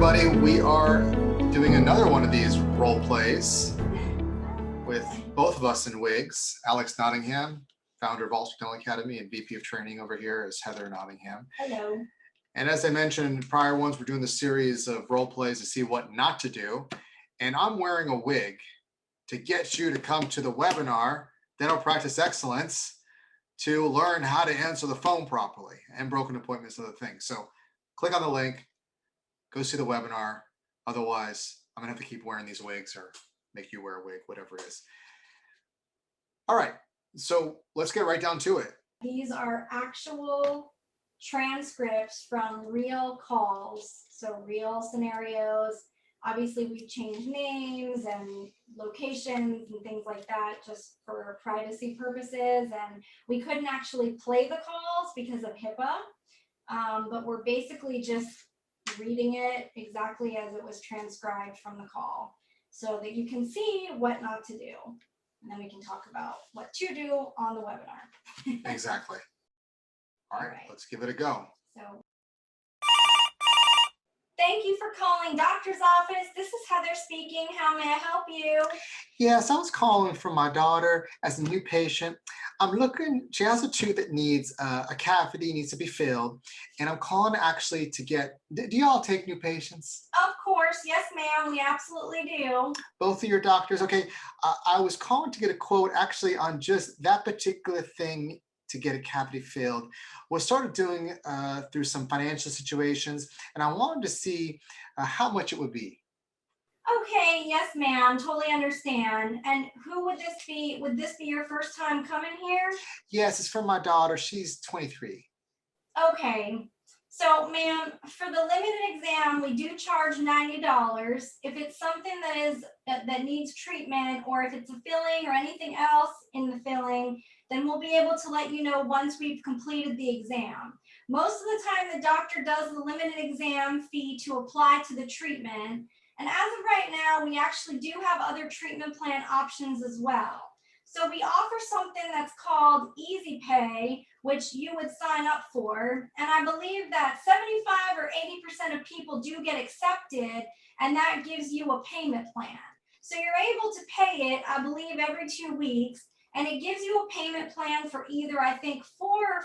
everybody. We are doing another one of these role plays with both of us in wigs. Alex Nottingham, founder of All Technical Academy and VP of Training over here, is Heather Nottingham. Hello. And as I mentioned in prior ones, we're doing the series of role plays to see what not to do. And I'm wearing a wig to get you to come to the webinar, Dental Practice Excellence, to learn how to answer the phone properly and broken appointments and other things. So click on the link, go see the webinar. Otherwise, I'm gonna have to keep wearing these wigs or make you wear a wig, whatever it is. All right, so let's get right down to it. These are actual transcripts from real calls, so real scenarios. Obviously, we've changed names and locations and things like that just for privacy purposes. And we couldn't actually play the calls because of HIPAA, but we're basically just reading it exactly as it was transcribed from the call so that you can see what not to do. And then we can talk about what to do on the webinar. Exactly. All right, let's give it a go. So, thank you for calling doctor's office. This is Heather speaking. How may I help you? Yes, I was calling for my daughter as a new patient. I'm looking, she has a tooth that needs a cavity, needs to be filled. And I'm calling actually to get, do y'all take new patients? Of course, yes ma'am, we absolutely do. Both of your doctors? Okay, I was calling to get a quote actually on just that particular thing to get a cavity filled. We started doing through some financial situations, and I wanted to see how much it would be. Okay, yes ma'am, totally understand. And who would this be? Would this be your first time coming here? Yes, it's for my daughter. She's 23. Okay, so ma'am, for the limited exam, we do charge $90. If it's something that needs treatment, or if it's a filling or anything else in the filling, then we'll be able to let you know once we've completed the exam. Most of the time, the doctor does the limited exam fee to apply to the treatment. And as of right now, we actually do have other treatment plan options as well. So we offer something that's called Easy Pay, which you would sign up for. And I believe that 75 or 80% of people do get accepted, and that gives you a payment plan. So you're able to pay it, I believe, every 2 weeks. And it gives you a payment plan for either, I think, 4 or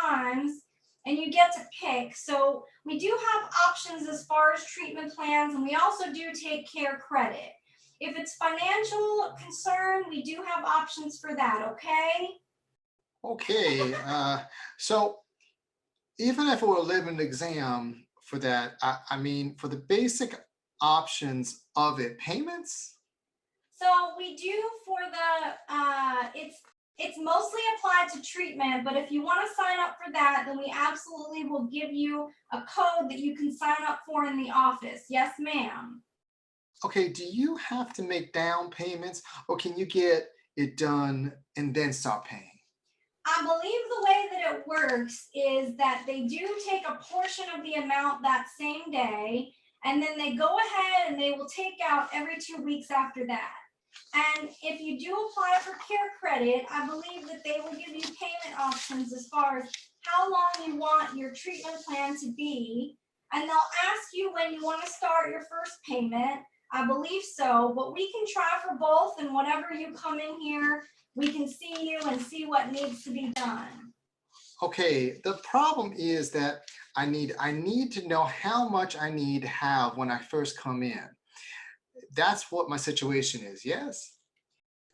5 times, and you get to pick. So we do have options as far as treatment plans, and we also do take care credit. If it's financial concern, we do have options for that, okay? Okay, so even if it were a limited exam for that, I mean, for the basic options of it, payments? So we do for the, it's mostly applied to treatment, but if you want to sign up for that, then we absolutely will give you a code that you can sign up for in the office. Yes, ma'am. Okay, do you have to make down payments, or can you get it done and then start paying? I believe the way that it works is that they do take a portion of the amount that same day, and then they go ahead and they will take out every 2 weeks after that. And if you do apply for care credit, I believe that they will give you payment options as far as how long you want your treatment plan to be. And they'll ask you when you want to start your first payment. I believe so, but we can try for both, and whenever you come in here, we can see you and see what needs to be done. Okay, the problem is that I need to know how much I need to have when I first come in. That's what my situation is, yes?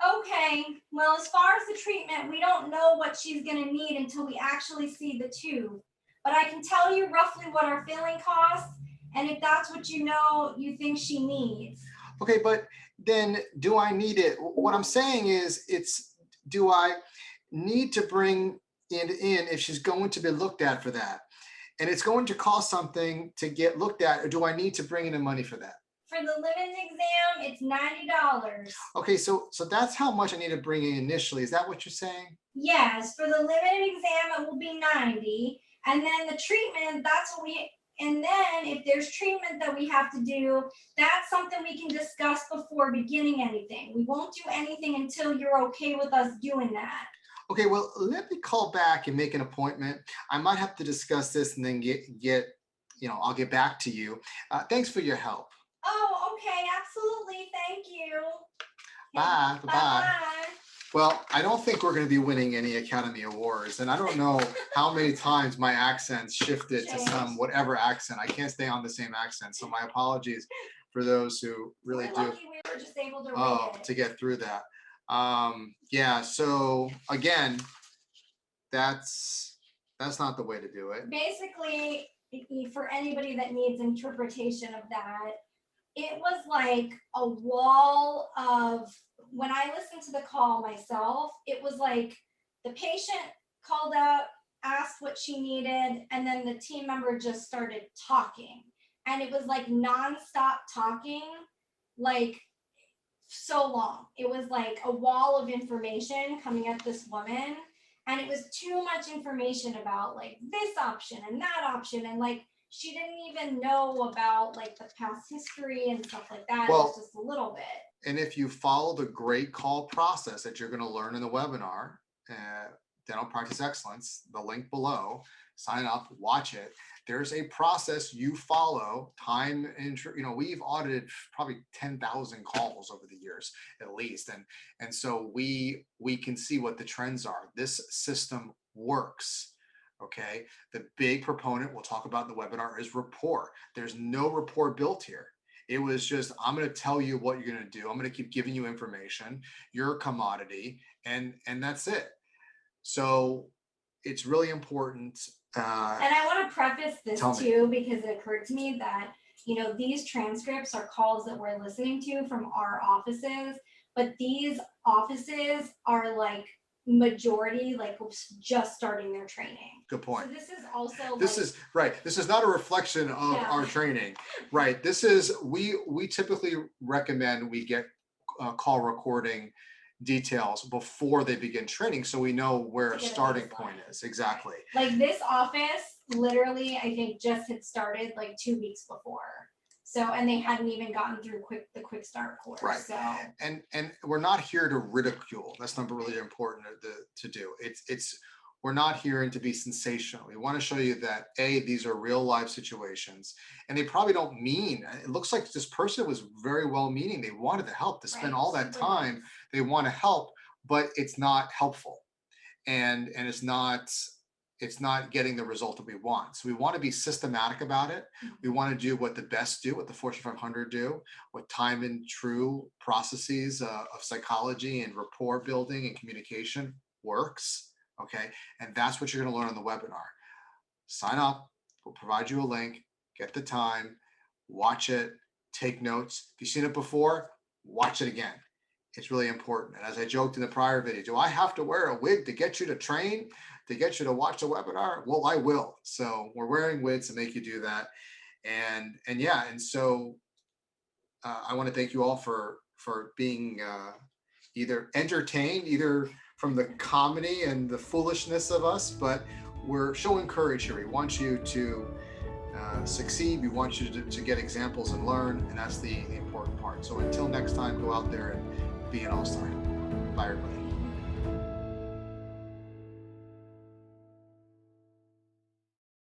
Okay, well, as far as the treatment, we don't know what she's going to need until we actually see the tube. But I can tell you roughly what our filling costs, and if that's what you think she needs. Okay, but then do I need it? What I'm saying is, do I need to bring it in if she's going to be looked at for that? And it's going to cost something to get looked at, or do I need to bring in the money for that? For the limited exam, it's $90. Okay, so that's how much I need to bring in initially. Is that what you're saying? Yes, for the limited exam, it will be $90. And then the treatment, and then if there's treatment that we have to do, that's something we can discuss before beginning anything. We won't do anything until you're okay with us doing that. Okay, well, let me call back and make an appointment. I might have to discuss this and then get I'll get back to you. Thanks for your help. Oh, okay, absolutely. Thank you. Okay, Bye. Bye. Bye. bye-bye. Well, I don't think we're going to be winning any Academy Awards, and I don't know how many times my accents shifted to some Change. whatever accent. I can't stay on the same accent, so my apologies for those who really We're do. lucky we were just able to Oh, read to it. get through that. Yeah. So again, that's not the way to do it. Basically, for anybody that needs interpretation of that, it was like a wall of, when I listened to the call myself, it was like the patient called out, asked what she needed, and then the team member just started talking. And it was like nonstop talking, like so long. It was like a wall of information coming at this woman. And it was too much information about like this option and that option. And like she didn't even know about like the past history and stuff like that. Well, it was just a little bit. And if you follow the great call process that you're going to learn in the webinar, Dental Practice Excellence, the link below, sign up, watch it. There's a process you follow. We've audited probably 10,000 calls over the years at least, and so we can see what the trends are. This system works. Okay, the big proponent we'll talk about in the webinar is rapport. There's no rapport built here. It was just, I'm going to tell you what you're going to do. I'm going to keep giving you information. You're a commodity, and that's it. So it's really important. And I want to preface this too, because it occurred to me that, these transcripts are calls that we're listening to from our offices, but these offices are like majority like just starting their training. Good point. So this is also is right. This is not a reflection of our training. Right. This is we typically recommend we get call recording details before they begin training, so we know where a starting point is. Exactly. Like this office literally I think just had started like 2 weeks before. So, and they hadn't even gotten through the quick start course. Right. So, and we're not here to ridicule. That's not really important to do. We're not here to be sensational. We want to show you that these are real life situations, and they probably don't mean. It looks like this person was very well meaning. They wanted to help. To spend all that time, they want to help, but it's not helpful, and it's not getting the result that we want. So we want to be systematic about it. We want to do what the best do, what the Fortune 500 do, what time and true processes of psychology and rapport building and communication works. Okay, and that's what you're going to learn on the webinar. Sign up. We'll provide you a link. Get the time. Watch it. Take notes. If you've seen it before, watch it again. It's really important. And as I joked in the prior video, do I have to wear a wig to get you to train, to get you to watch the webinar? Well, I will. So we're wearing wigs to make you do that. And so I want to thank you all for being either entertained, either from the comedy and the foolishness of us, but we're showing courage here. We want you to succeed. We want you to get examples and learn, and that's the important part. So until next time, go out there and be an all-star. Bye, everybody.